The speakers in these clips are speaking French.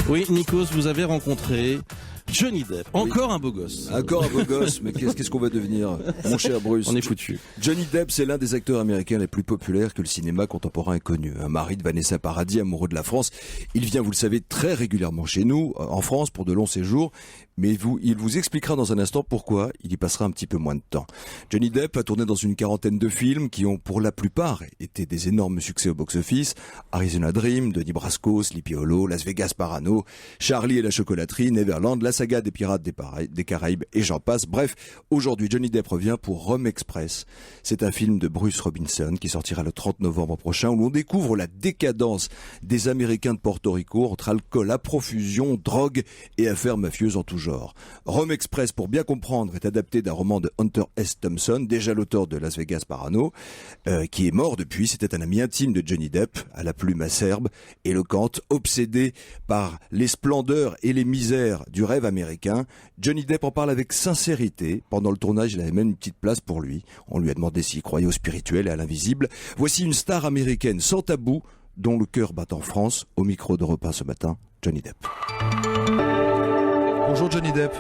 Oui, Nikos, vous avez rencontré Johnny Depp. Encore un beau gosse. Encore un beau gosse, mais qu'est-ce qu'on va devenir, mon cher Bruce? On est foutu. Johnny Depp, c'est l'un des acteurs américains les plus populaires que le cinéma contemporain ait connu. Un mari de Vanessa Paradis, amoureux de la France. Il vient, vous le savez, très régulièrement chez nous, en France, pour de longs séjours. Mais il vous expliquera dans un instant pourquoi il y passera un petit peu moins de temps. Johnny Depp a tourné dans une quarantaine de films qui ont pour la plupart été des énormes succès au box-office. Arizona Dream, Donnie Brasco, Sleepy Hollow, Las Vegas Parano, Charlie et la chocolaterie, Neverland, la saga des Pirates des Caraïbes et j'en passe. Bref, aujourd'hui Johnny Depp revient pour Rome Express. C'est un film de Bruce Robinson qui sortira le 30 novembre prochain où l'on découvre la décadence des Américains de Porto Rico entre alcool à profusion, drogue et affaires mafieuses en tout genre. Rome Express, pour bien comprendre, est adapté d'un roman de Hunter S. Thompson, déjà l'auteur de Las Vegas Parano, qui est mort depuis. C'était un ami intime de Johnny Depp, à la plume acerbe, éloquente, obsédé par les splendeurs et les misères du rêve américain. Johnny Depp en parle avec sincérité. Pendant le tournage, il avait même une petite place pour lui. On lui a demandé s'il croyait au spirituel et à l'invisible. Voici une star américaine sans tabou, dont le cœur bat en France, au micro d'Europe 1 ce matin, Johnny Depp. Bonjour Johnny Depp.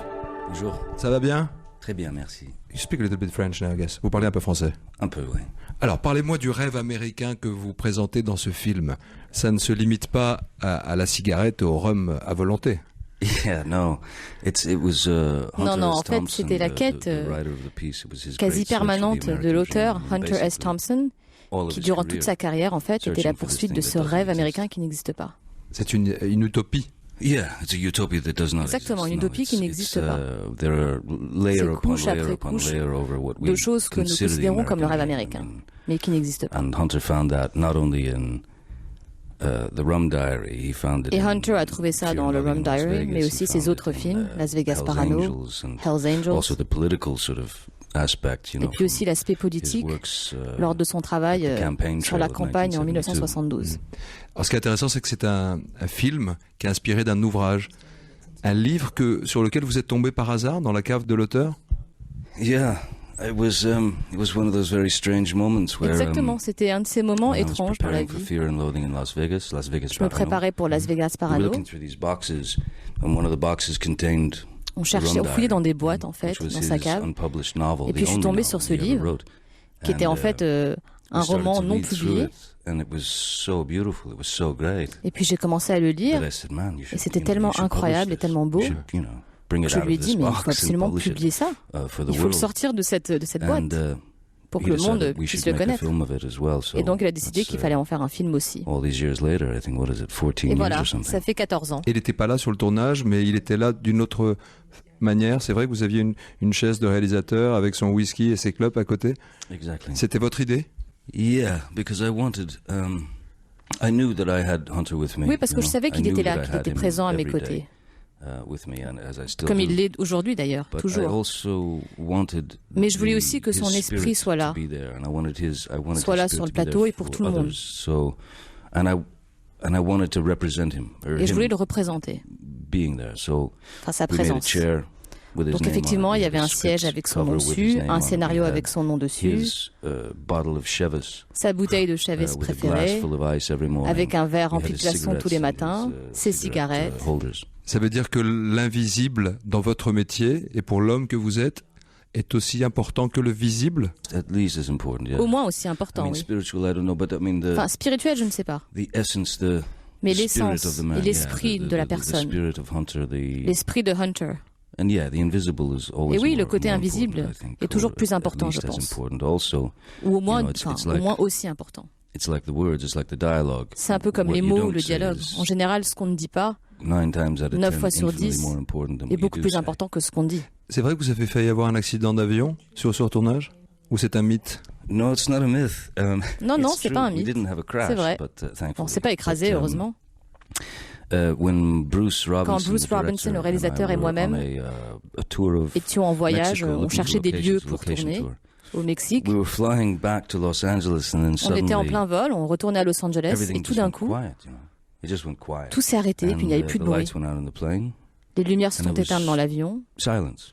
Bonjour. Ça va bien? Très bien, merci. You speak a little bit French now, I guess. Vous parlez un peu français? Un peu, oui. Alors, parlez-moi du rêve américain que vous présentez dans ce film. Ça ne se limite pas à la cigarette et au rhum à volonté. Yeah, no. It was Non, en fait, c'était la quête quasi permanente de l'auteur Hunter S. Thompson, qui durant toute sa carrière, en fait, était la poursuite de ce rêve américain qui n'existe pas. C'est une utopie. Yeah, it's a utopia that does not Exactement, une exist. utopie qui n'existe pas. There are layer C'est upon couche layer après upon couche layer over what we de choses que nous consider the considérons comme le rêve American américain, dream. mais qui n'existe pas. And Hunter found that not only in The Rum Diary, he found it Et in Hunter a trouvé ça Fear dans and le Loving Rum in Las Diary, Vegas, mais he aussi found ses autres it in, films, Las Vegas Hell's Parano, Angels and Hell's Angels, also the political sort of aspect, you et know, puis aussi l'aspect his politique works, lors de son travail the campaign sur la trail of campagne en 1972. 1972. Alors, ce qui est intéressant, c'est que c'est un film qui est inspiré d'un ouvrage. Un livre sur lequel vous êtes tombé par hasard dans la cave de l'auteur? Yeah, it was one of those very strange moments where Exactement, c'était un de ces moments when I was étranges dans la preparing for vie. Fear and Loathing in Las Vegas Je me préparais pour Las Vegas We were Parano. looking through these boxes, and one of the boxes contained On cherchait, on fouillait dans des boîtes en fait, which was dans sa his cave, unpublished novel, et puis the je suis only tombé novel sur ce he ever livre, wrote. qui était And, en fait we un started roman to non read through publié. it, and it was so beautiful, it was so great. Et puis j'ai commencé à le lire, That I said, "Man, you should, c'était you know, tellement you should incroyable publish et tellement this. beau You should, you know, bring it je out lui ai of dit this mais il box faut and absolument publish it, publier ça, for the il faut le world." sortir de cette And, boîte pour que he le decided monde we puisse should le make a connaître. film of it as well, so Et donc il a décidé that's, qu'il fallait en faire un film aussi. all these years later, I think, what is it, 14 Et years voilà, or something. ça fait 14 ans. Il n'était pas là sur le tournage, mais il était là d'une autre manière. C'est vrai que vous aviez une chaise de réalisateur avec son whisky et ses clopes à côté. Exactly. C'était votre idée? Yeah, because I wanted, I knew that I had Hunter with me. Oui, parce you que je know. savais I qu'il knew était that là, I qu'il had était him présent à mes every day, côtés, with me, and as I still comme do. il l'est aujourd'hui d'ailleurs, But I toujours. also wanted Mais je voulais aussi que his son esprit spirit soit là, to be there, and I wanted I wanted soit his là spirit sur le to be there plateau et pour tout le monde. others. So, and I wanted to represent him, or Et je voulais him le représenter, being there. So enfin sa we made a présence. chair with his Donc name on it. effectivement, We il y had avait a un siège script avec son nom cover with his dessus, name un on it. scénario We avec had son nom dessus, his bottle of Chivas, sa bouteille de Chavez with a glass préférée, full of ice every morning. avec un verre We rempli had de his glaçons tous les cigarettes and matins, his, ses cigarette, cigarettes. holders. Ça veut dire que l'invisible dans votre métier et pour l'homme que vous êtes est aussi important que le visible? At least as important, yeah. Au moins aussi I important, mean, oui. spiritual, I don't know, but I mean Enfin, spirituel, je ne sais pas. the essence, Mais the spirit l'essence of the man, et l'esprit yeah, de la the personne, spirit of Hunter, l'esprit de Hunter. and yeah, the invisible is always Et oui, le more- côté more invisible important, I think, est toujours or plus at important, least je as pense. important also. Ou au moins, You know, it's au like- moins aussi important. It's like the words, it's like the dialogue. C'est un peu comme What les you mots don't ou le say dialogue. is En général, ce qu'on ne dit pas 9 times out of 9 10 fois sur infinitely 10 more important than est what you beaucoup do plus say. important que ce qu'on dit. C'est vrai que vous avez failli avoir un accident d'avion sur ce tournage? Ou c'est un mythe? No, it's not a myth. Non, non, it's c'est true. pas un We mythe. didn't have a crash, C'est vrai. but, thankfully. Bon, c'est pas écrasé, But, heureusement. When Bruce Robinson, Quand Bruce the director, Robinson, le and réalisateur, I et were moi-même on a tour of étions en voyage, Mexico, on looking cherchait for des lieux locations, pour location tourner tour. au Mexique. We were flying back to Los Angeles, and then On suddenly était en plein vol, on retournait à Los Angeles everything et tout just d'un went coup, quiet, you know. It just went quiet. tout s'est arrêté et puis il n'y avait plus de the bruit. lights went out on the plane. Les lumières se and sont it was éteintes dans l'avion Silence.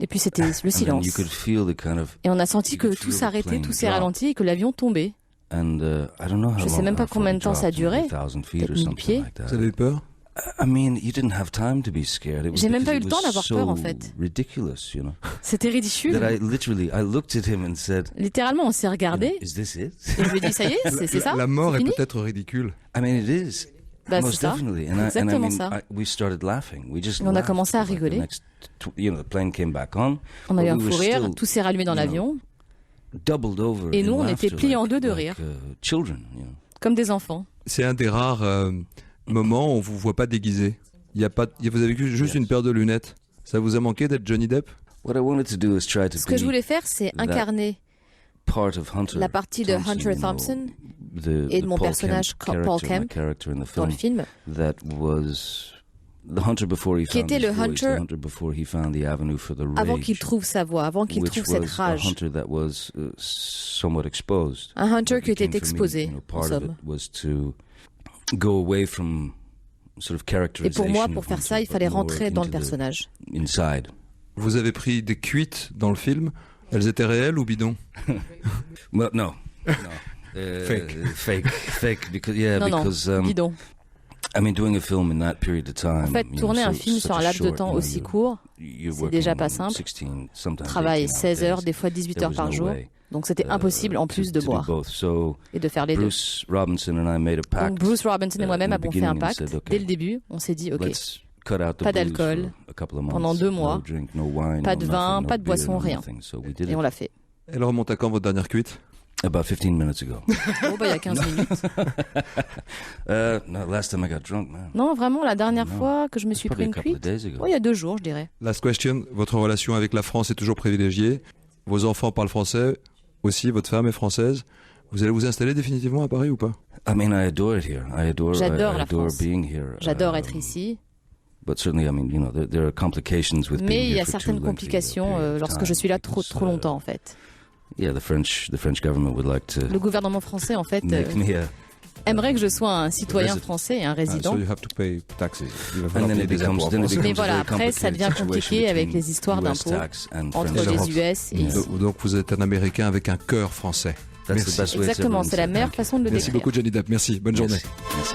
et puis c'était le And then silence. you could feel the kind of Et on a senti you que could tout feel the s'arrêtait, plane tout s'est drop. ralenti et que l'avion tombait. And I don't know how Je sais long même pas how far combien de it temps ça a dropped, maybe duré, 1,000 feet or peut-être 1000 something pieds. like that. Vous avez eu peur? I mean, you didn't have time to be scared. J'ai même pas eu le temps d'avoir peur, en fait. Ridiculous, you know. C'était ridicule. That I looked at him and said, littéralement, on s'est regardé. Is this it? Et je lui ai dit, ça y est, c'est ça. La mort est fini peut-être ridicule. I mean, it is. Bah, most c'est ça. definitely. Exactement ça. We started laughing. We just Et on a laughed. commencé à rigoler. The plane came back on. On a eu un but we fou were rire, still, tout s'est rallumé dans l'avion, doubled over et in nous, on laughter, était pliés en deux de rire, children, you know. comme des enfants. C'est un des rares moments où on vous voit pas déguisé. Vous avez juste une paire de lunettes. Ça vous a manqué d'être Johnny Depp? What I wanted to do is try to Ce que je voulais faire, c'est incarner la partie de Hunter Thompson et de mon personnage Paul Kemp dans le film, qui était le Hunter avant qu'il trouve sa voie, avant qu'il trouve cette rage. Un Hunter qui était exposé, en somme. Et pour moi, pour faire ça, il fallait rentrer dans le personnage. Vous avez pris des cuites dans le film. Elles étaient réelles ou bidons? Well, no. Fake. Because bidon. I mean, doing a film in that period of time. En fait, tourner un film sur un laps de temps aussi court, c'est déjà pas simple. Travail 16 heures, des fois 18 heures par jour. Donc c'était impossible en plus de boire et de faire les deux. Donc Bruce Robinson et moi-même avons fait un pacte. Dès le début, on s'est dit, ok, pas d'alcool pendant 2 mois, pas de vin, pas de boisson, rien. Et on l'a fait. Elle remonte à quand votre dernière cuite? About 15 minutes ago. Oh, bah, il y a 15 minutes. No, last time I got drunk, man. Non, vraiment, la dernière fois que je me suis pris une cuite, il y a 2 jours, je dirais. Last question, votre relation avec la France est toujours privilégiée. Vos enfants parlent français, aussi, votre femme est française. Vous allez vous installer définitivement à Paris ou pas? I mean, I adore it here. J'adore la France. Being here. J'adore être ici. But certainly, I mean, you know, there are complications with Mais being il y here a for certaines too lengthy complications a period of lorsque time, je suis là trop because, longtemps, en fait. Yeah, the French government would like to Le gouvernement français, en fait, make me a aimerait que je sois un citoyen français et un résident. So you have to pay taxes. And then it becomes Mais voilà, après, ça devient compliqué avec les histoires d'impôts entre les US et ici. Donc vous êtes un Américain avec un cœur français. Merci. Exactement, c'est la meilleure façon de le décrire. Merci beaucoup Johnny Depp, merci, bonne journée. Merci.